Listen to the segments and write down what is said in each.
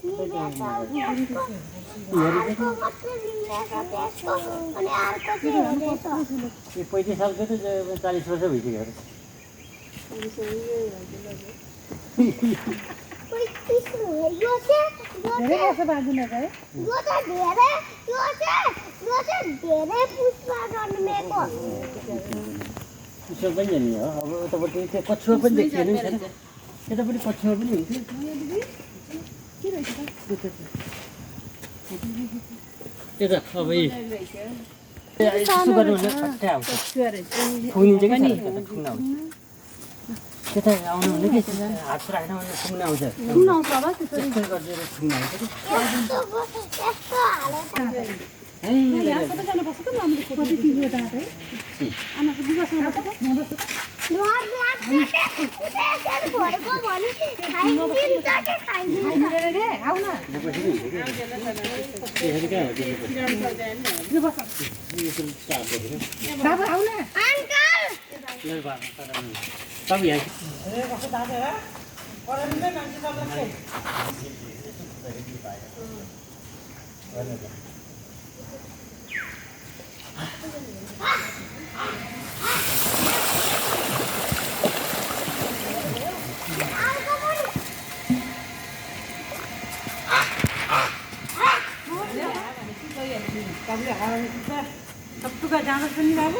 ये 35 सालको त 40 वर्ष भइसक्यो अरे धेरै वर्ष बाँच्नु नगए यो चाहिँ धेरै पुष्पा जन्मेको उसो पनि नि हो अब उतापट्टि त्यो पछुवा पनि देखिएन नि छैन यतापट्टि पछुवा पनि हुन्थ्यो त्यो त अब यसो गर्नु भने फट्टै आउँछ फुलिन्छ कि ठुङ्ना आउँछ त्यता आउनु भने कि हात राख्न भने ठुङ्ना आउँछ ठुङ्ना आउँछ होला त्यसरी त्यसै गरेर ठुङ्ना आउँछ कि यस्तो हालेको यहाँ कता जानुपर्छ त हामीले कति किलो दाँत है आमाको विवाहसँग बस्छ त यहाँ बस्छ डर लाग्छ त्यसरी भरेको भने खाइदिन्छ के खाइदिन्छ रे आउ न त्यसरी कहाँ हो यो बस्छ बाबु आउ न अङ्कल तपाईँ यहाँ सबटुका जानुहोस् पनि बाबु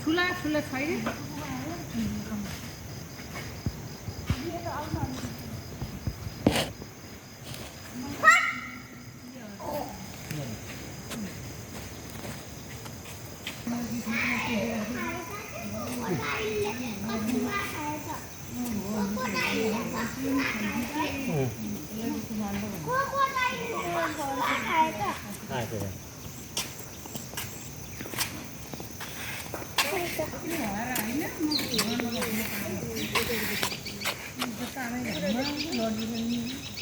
ठुला ठुला छैन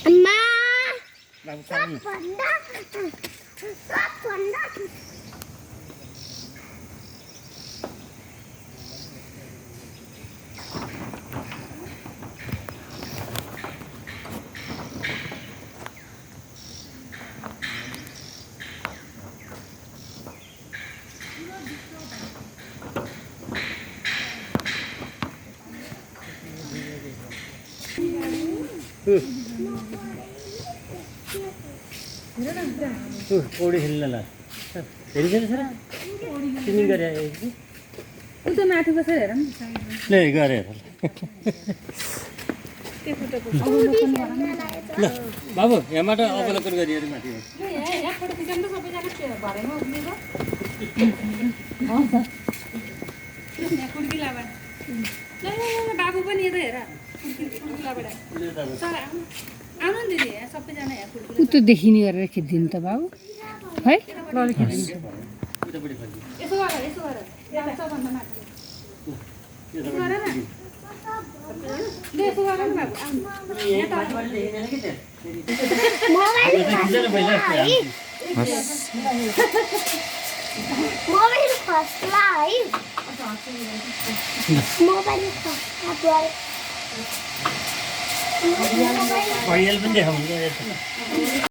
अम्मा बाबु सानी सबभन्दा पौडी खेल्नला हेरिन्छ र तिमी गरे उता माथि बसेर हेर ल गरे ल बाबु यहाँबाट अवलोकन गरिहेर माथि बाबु पनि यता हेर आउनु नि दिदी सबैजना यहाँ उतो देखिने गरेर खिचिदिनु त बाबु है यसो गर यसो गर सबभन्दा माथि यसो गर न यसो गर न बाबु मोबाइल खस्ला है मोबाइल खस्ला घडियाल पनि देखाउनु